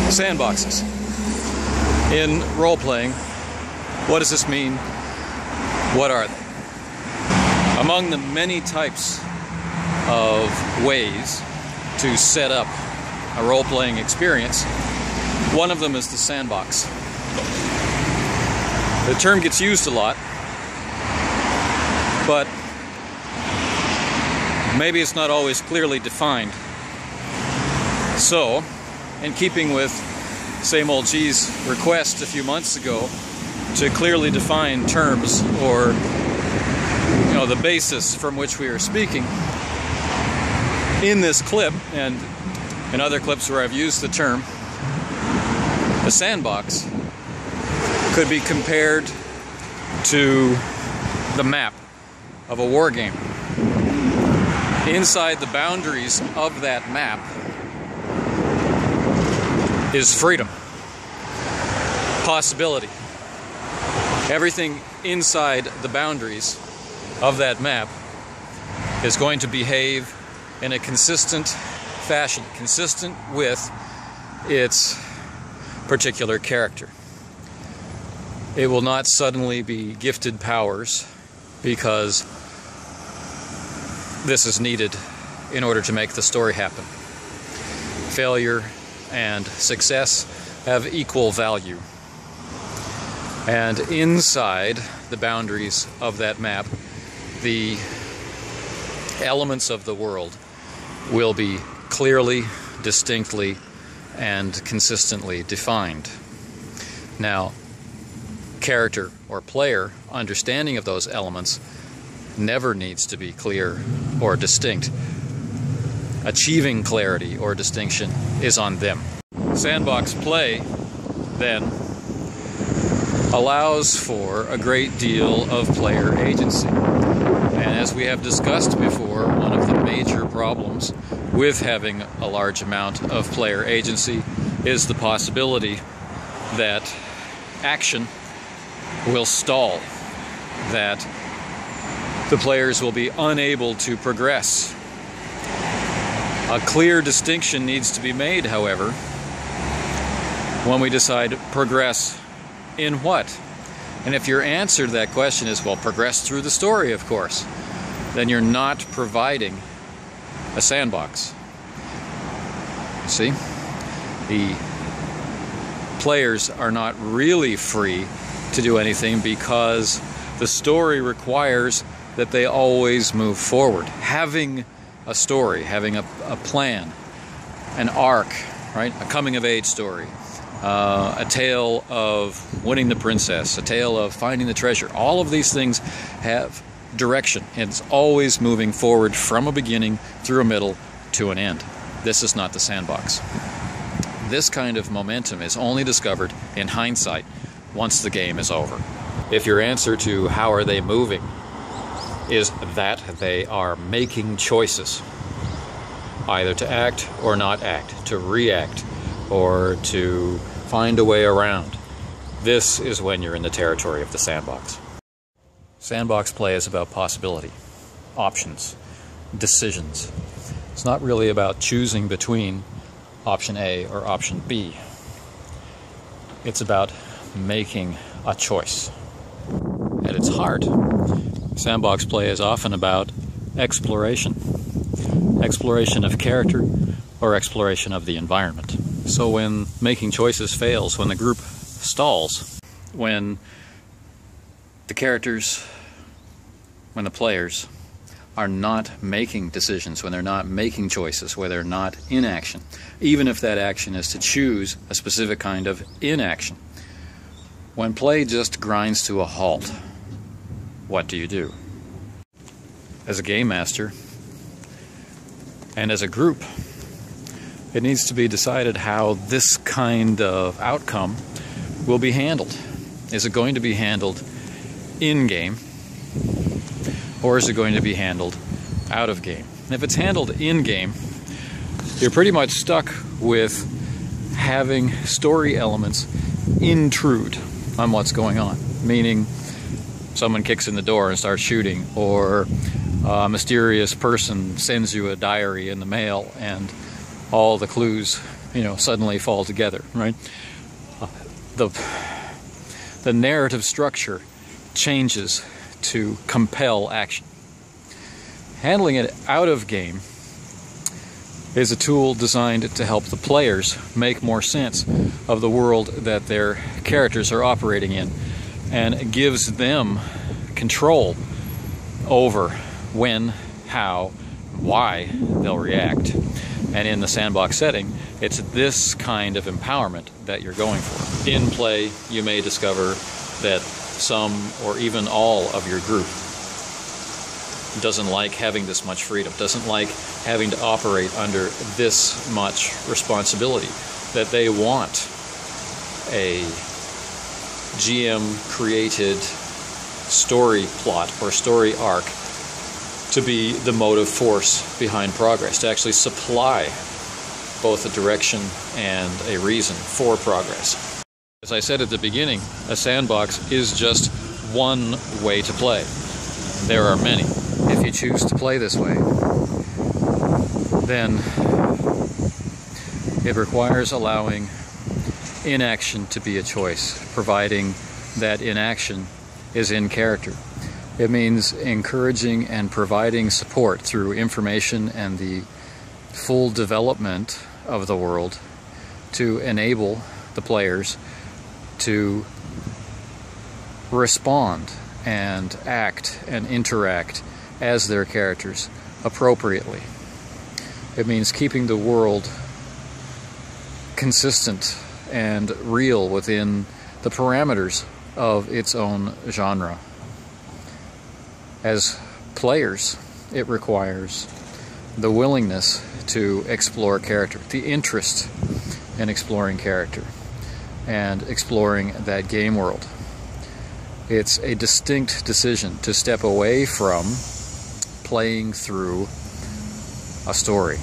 Sandboxes. In role-playing, what does this mean? What are they? Among the many types of ways to set up a role-playing experience, one of them is the sandbox. The term gets used a lot, but maybe it's not always clearly defined. So, in keeping with Same Old G's request a few months ago to clearly define terms, or the basis from which we are speaking, in this clip and in other clips where I've used the term, the sandbox could be compared to the map of a war game. Inside the boundaries of that map is freedom, possibility. Everything inside the boundaries of that map is going to behave in a consistent fashion, consistent with its particular character. It will not suddenly be gifted powers because this is needed in order to make the story happen. Failure and success have equal value. And inside the boundaries of that map, the elements of the world will be clearly, distinctly, and consistently defined. Now, character or player understanding of those elements never needs to be clear or distinct. Achieving clarity or distinction is on them. Sandbox play, then, allows for a great deal of player agency. And as we have discussed before, one of the major problems with having a large amount of player agency is the possibility that action will stall, that the players will be unable to progress. A clear distinction needs to be made, however, when we decide progress in what? And if your answer to that question is, well, progress through the story, of course, then you're not providing a sandbox. See? The players are not really free to do anything because the story requires that they always move forward. Having a story, having a plan, an arc, right? A coming-of-age story, a tale of winning the princess, a tale of finding the treasure. All of these things have direction. It's always moving forward from a beginning through a middle to an end. This is not the sandbox. This kind of momentum is only discovered in hindsight once the game is over. If your answer to how are they moving is that they are making choices, either to act or not act, to react or to find a way around, this is when you're in the territory of the sandbox. Sandbox play is about possibility, options, decisions. It's not really about choosing between option A or option B. It's about making a choice. At its heart, sandbox play is often about exploration. Exploration of character or exploration of the environment. So when making choices fails, when the group stalls, when the characters, when the players are not making decisions, when they're not making choices, when they're not in action, even if that action is to choose a specific kind of inaction, when play just grinds to a halt, what do you do? As a game master and as a group, it needs to be decided how this kind of outcome will be handled. Is it going to be handled in-game, or is it going to be handled out of game? If it's handled in-game, you're pretty much stuck with having story elements intrude on what's going on, meaning someone kicks in the door and starts shooting, or a mysterious person sends you a diary in the mail and all the clues, suddenly fall together, right? The narrative structure changes to compel action. Handling it out of game is a tool designed to help the players make more sense of the world that their characters are operating in, and gives them control over when, how, why they'll react. And in the sandbox setting, it's this kind of empowerment that you're going for. In play, you may discover that some or even all of your group doesn't like having this much freedom, doesn't like having to operate under this much responsibility, that they want a GM-created story plot or story arc to be the motive force behind progress, to actually supply both a direction and a reason for progress. As I said at the beginning, a sandbox is just one way to play. There are many. If you choose to play this way, then it requires allowing inaction to be a choice, providing that inaction is in character. It means encouraging and providing support through information and the full development of the world to enable the players to respond and act and interact as their characters appropriately. It means keeping the world consistent and real within the parameters of its own genre. As players, it requires the willingness to explore character, the interest in exploring character and exploring that game world. It's a distinct decision to step away from playing through a story